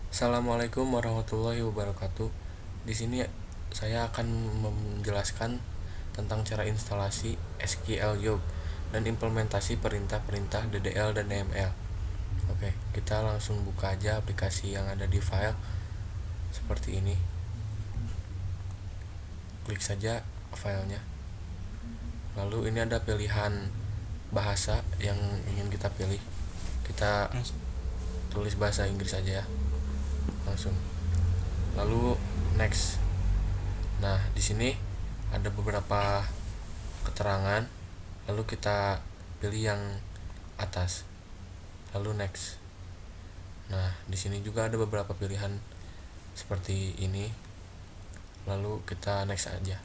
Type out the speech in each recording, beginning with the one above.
Assalamualaikum warahmatullahi wabarakatuh. Di sini saya akan menjelaskan tentang cara instalasi SQL Job dan implementasi perintah-perintah DDL dan DML. Oke, kita langsung buka aja aplikasi yang ada di file seperti ini. Klik saja filenya. Lalu ini ada pilihan bahasa yang ingin kita pilih. Kita tulis bahasa Inggris aja ya. Langsung. Lalu next. Nah, di sini ada beberapa keterangan, lalu kita pilih yang atas. Lalu next. Nah, di sini juga ada beberapa pilihan seperti ini. Lalu kita next aja.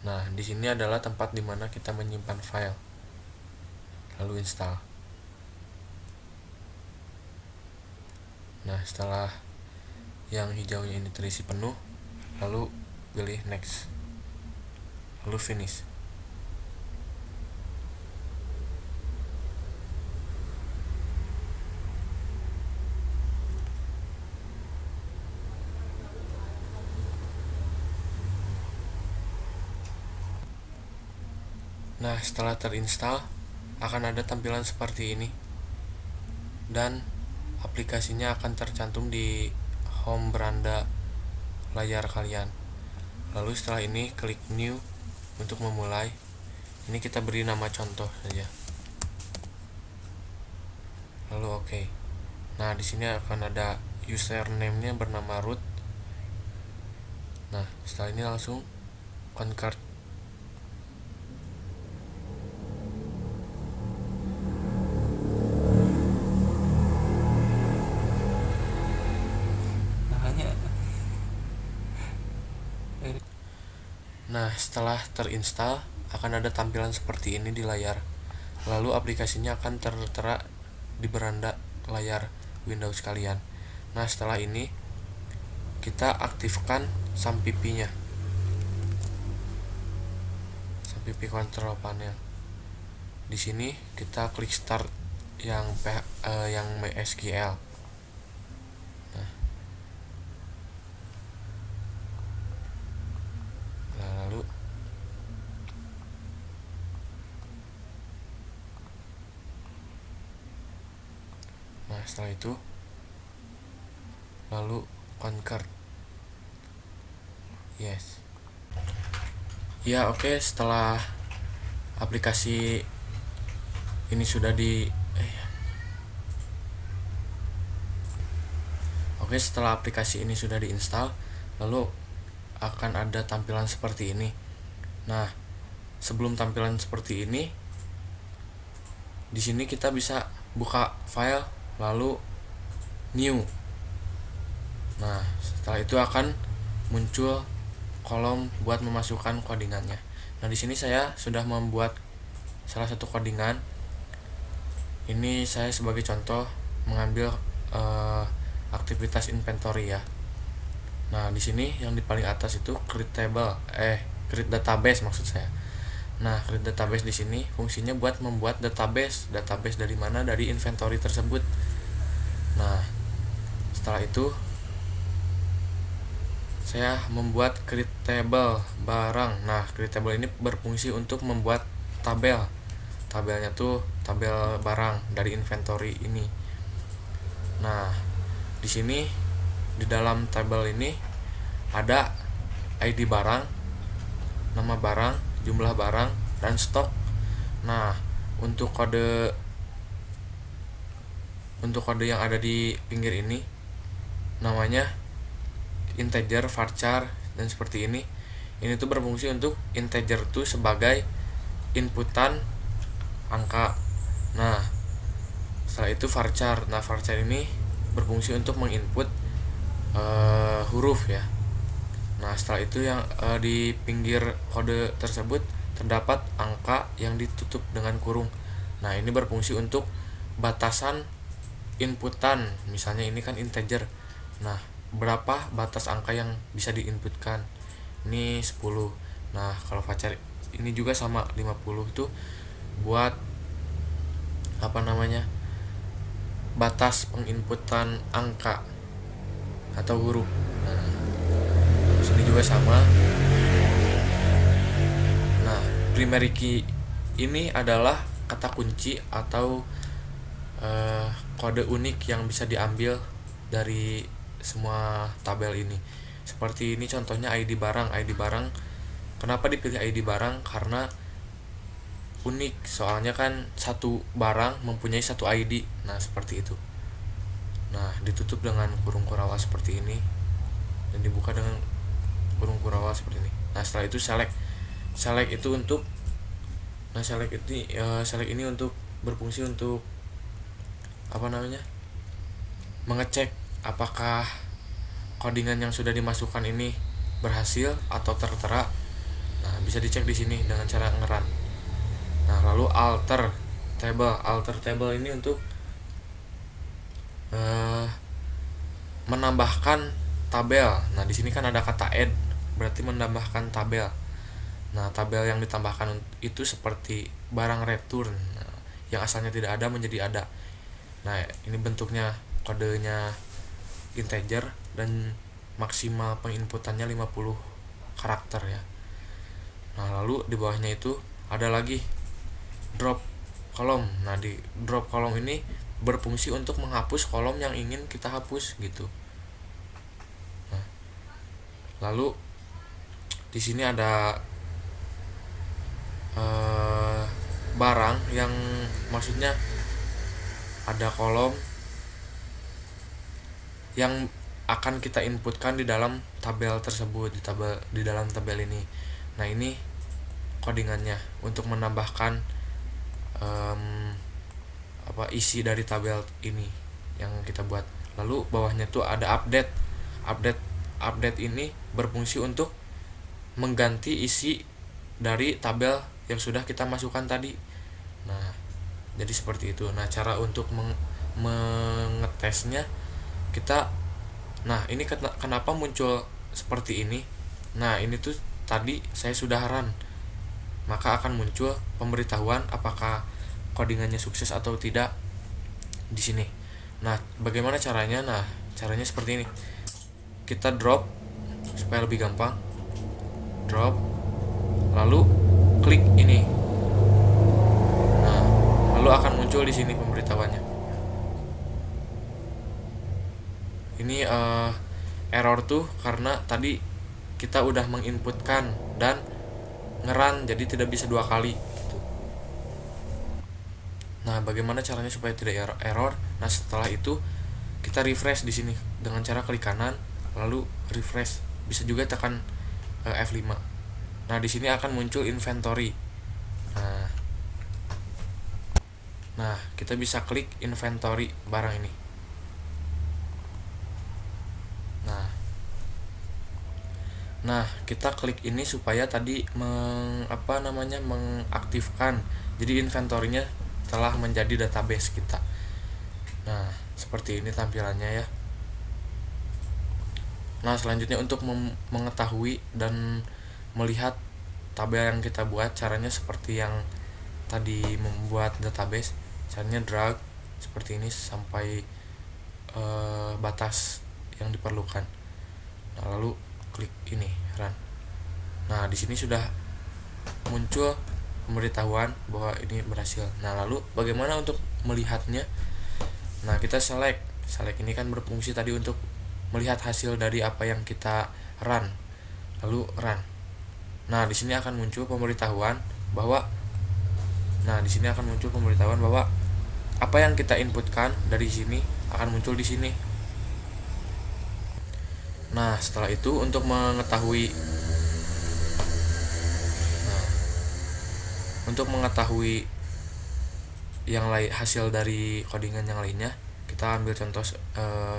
Nah, di sini adalah tempat dimana kita menyimpan file. Lalu install. Nah, setelah yang hijaunya ini terisi penuh, lalu pilih next. Lalu finish. Nah, setelah terinstall akan ada tampilan seperti ini. Dan aplikasinya akan tercantum di home beranda layar kalian. Lalu setelah ini klik new untuk memulai. Ini kita beri nama contoh saja. Lalu oke. Nah, di sini akan ada username-nya bernama root. Nah, setelah ini langsung convert. Nah, setelah terinstall akan ada tampilan seperti ini di layar. Lalu aplikasinya akan tertera di beranda layar Windows kalian. Nah, setelah ini kita aktifkan SAMPP-nya. SAMPP control panel. Di sini kita klik start yang MySQL. Lalu setelah itu lalu convert. Yes. Ya, oke, setelah aplikasi ini sudah setelah aplikasi ini sudah diinstal, lalu akan ada tampilan seperti ini. Nah, sebelum tampilan seperti ini, di sini kita bisa buka file lalu new. Nah, setelah itu akan muncul kolom buat memasukkan codingannya. Nah, di sini saya sudah membuat salah satu codingan. Ini saya sebagai contoh mengambil aktivitas inventory ya. Nah, di sini yang di paling atas itu create database maksud saya. Nah, create database di sini fungsinya buat membuat database dari mana, dari inventory tersebut. Nah, setelah itu saya membuat create table barang. Nah, create table ini berfungsi untuk membuat tabel. Tabelnya tuh tabel barang dari inventory ini. Nah, di sini di dalam tabel ini ada ID barang, nama barang, jumlah barang, dan stok. Nah, untuk kode yang ada di pinggir ini namanya integer, varchar, dan seperti ini. Ini tuh berfungsi untuk integer tuh sebagai inputan angka. Nah, setelah itu varchar. Nah, varchar ini berfungsi untuk menginput huruf ya. Nah, setelah itu yang di pinggir kode tersebut terdapat angka yang ditutup dengan kurung. Nah, ini berfungsi untuk batasan inputan. Misalnya ini kan integer. Nah, berapa batas angka yang bisa diinputkan? Ini 10. Nah, kalau varchar ini juga sama 50 itu buat batas penginputan angka. atau huruf. Nah, sini juga sama. Nah, primary key ini adalah kata kunci atau kode unik yang bisa diambil dari semua tabel ini. Seperti ini contohnya ID barang. ID barang, kenapa dipilih ID barang? Karena unik, soalnya kan satu barang mempunyai satu ID. Nah, seperti itu. Nah, ditutup dengan kurung kurawal seperti ini dan dibuka dengan kurung kurawal seperti ini. Nah, setelah itu select. Select itu untuk select ini untuk berfungsi untuk apa namanya? Mengecek apakah codingan yang sudah dimasukkan ini berhasil atau tertera. Nah, bisa dicek di sini dengan cara ngeran. Nah, lalu alter table. Alter table ini untuk menambahkan tabel. Nah, di sini kan ada kata add, berarti menambahkan tabel. Nah, tabel yang ditambahkan itu seperti barang return, nah, yang asalnya tidak ada menjadi ada. Nah, ini bentuknya, kodenya integer dan maksimal penginputannya 50 karakter ya. Nah, lalu di bawahnya itu ada lagi drop kolom. Nah, di drop kolom ini berfungsi untuk menghapus kolom yang ingin kita hapus gitu. Nah, lalu di sini ada barang yang maksudnya ada kolom yang akan kita inputkan di dalam tabel tersebut, di dalam tabel ini. Nah, ini codingannya untuk menambahkan isi dari tabel ini yang kita buat. Lalu bawahnya tuh ada update. Update ini berfungsi untuk mengganti isi dari tabel yang sudah kita masukkan tadi. Nah, jadi seperti itu. Nah, cara untuk mengetesnya kita, nah ini kenapa muncul seperti ini. Nah, ini tuh tadi saya sudah run, maka akan muncul pemberitahuan apakah codingannya sukses atau tidak di sini. Nah, bagaimana caranya? Nah, caranya seperti ini. Kita drop supaya lebih gampang. Drop, lalu klik ini. Nah, lalu akan muncul di sini pemberitahuannya. Ini error tuh karena tadi kita udah menginputkan dan ngeran, jadi tidak bisa dua kali gitu. Nah, bagaimana caranya supaya tidak error? Nah, setelah itu kita refresh di sini dengan cara klik kanan lalu refresh. Bisa juga tekan F5. Nah, di sini akan muncul inventory. Nah, kita bisa klik inventory barang ini. Nah, kita klik ini supaya tadi mengaktifkan. Jadi inventory-nya telah menjadi database kita. Nah, seperti ini tampilannya ya. Nah, selanjutnya untuk mengetahui dan melihat tabel yang kita buat, caranya seperti yang tadi membuat database. Caranya drag seperti ini sampai batas yang diperlukan. Nah, lalu klik ini run. Nah, di sini sudah muncul pemberitahuan bahwa ini berhasil. Nah, lalu bagaimana untuk melihatnya? Nah, kita select ini kan berfungsi tadi untuk melihat hasil dari apa yang kita run. Lalu run. Nah, di sini akan muncul pemberitahuan bahwa apa yang kita inputkan dari sini akan muncul di sini. Nah, setelah itu untuk mengetahui yang lain, hasil dari codingan yang lainnya, kita ambil contoh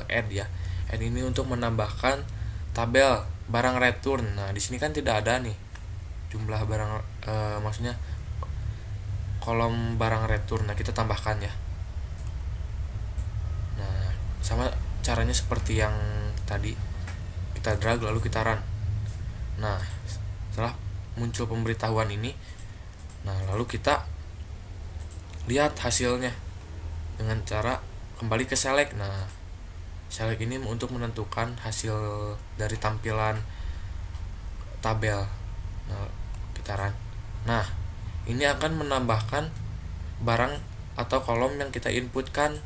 add ya. Add ini untuk menambahkan tabel barang return. Nah, di sini kan tidak ada nih jumlah barang, maksudnya kolom barang return. Nah, kita tambahkan ya. Nah, sama caranya seperti yang tadi. Kita drag lalu kita run. Nah, setelah muncul pemberitahuan ini, nah lalu kita lihat hasilnya dengan cara kembali ke select. Nah, select ini untuk menentukan hasil dari tampilan tabel. Nah, kita run. Nah, ini akan menambahkan barang atau kolom yang kita inputkan.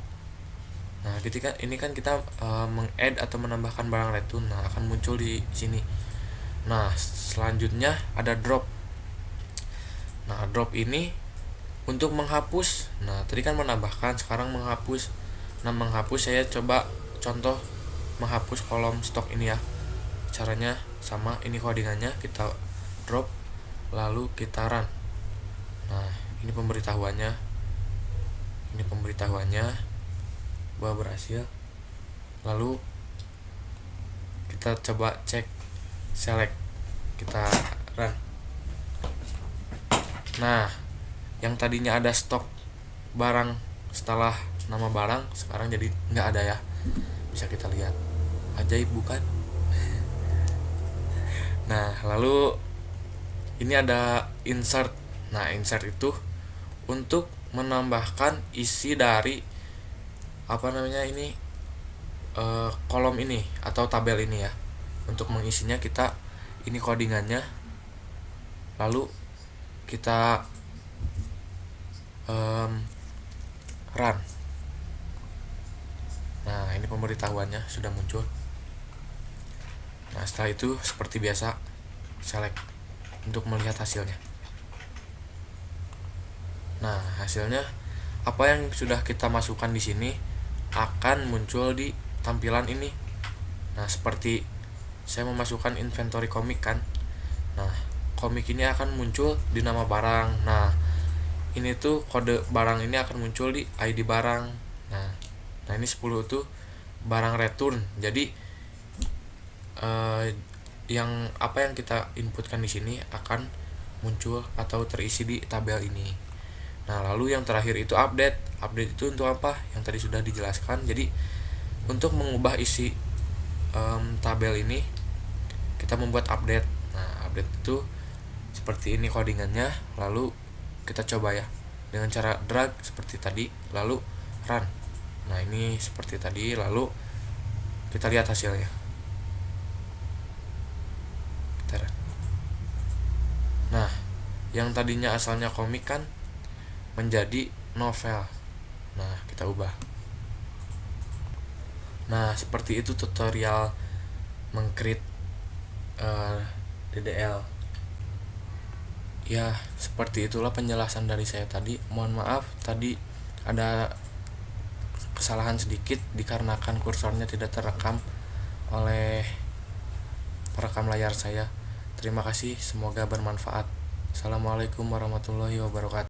Nah, ketika ini kan kita meng-add atau menambahkan barang return, nah akan muncul di sini. Nah, selanjutnya ada drop. Nah, drop ini untuk menghapus. Nah, tadi kan menambahkan, sekarang menghapus. Nah, menghapus saya coba contoh menghapus kolom stok ini ya. Caranya sama, ini codingannya, kita drop lalu kita run. Nah, ini pemberitahuannya. Ini pemberitahuannya bahwa berhasil. Lalu kita coba cek select, kita run. Nah, yang tadinya ada stok barang setelah nama barang, sekarang jadi nggak ada ya. Bisa kita lihat, ajaib bukan? Nah, lalu ini ada insert. Nah, insert itu untuk menambahkan isi dari ini kolom ini atau tabel ini ya. Untuk mengisinya kita ini codingannya, lalu kita run. Nah, ini pemberitahuannya sudah muncul. Nah, setelah itu seperti biasa select untuk melihat hasilnya. Nah, hasilnya apa yang sudah kita masukkan di sini akan muncul di tampilan ini. Nah, seperti saya memasukkan inventory komik kan. Nah, komik ini akan muncul di nama barang. Nah, ini tuh kode barang ini akan muncul di ID barang. Nah ini 10 tuh barang return. Jadi yang apa yang kita inputkan di sini akan muncul atau terisi di tabel ini. Nah, lalu yang terakhir itu update. Update itu untuk apa? Yang tadi sudah dijelaskan. Jadi untuk mengubah isi tabel ini kita membuat update. Nah, update itu seperti ini codingannya. Lalu kita coba ya dengan cara drag seperti tadi, lalu run. Nah, ini seperti tadi, lalu kita lihat hasilnya. Nah, yang tadinya asalnya komik kan menjadi novel. Nah, kita ubah. Nah, seperti itu tutorial meng-create DDL. Ya, seperti itulah penjelasan dari saya tadi. Mohon maaf tadi ada kesalahan sedikit dikarenakan kursornya tidak terekam oleh perekam layar saya. Terima kasih, semoga bermanfaat. Assalamualaikum warahmatullahi wabarakatuh.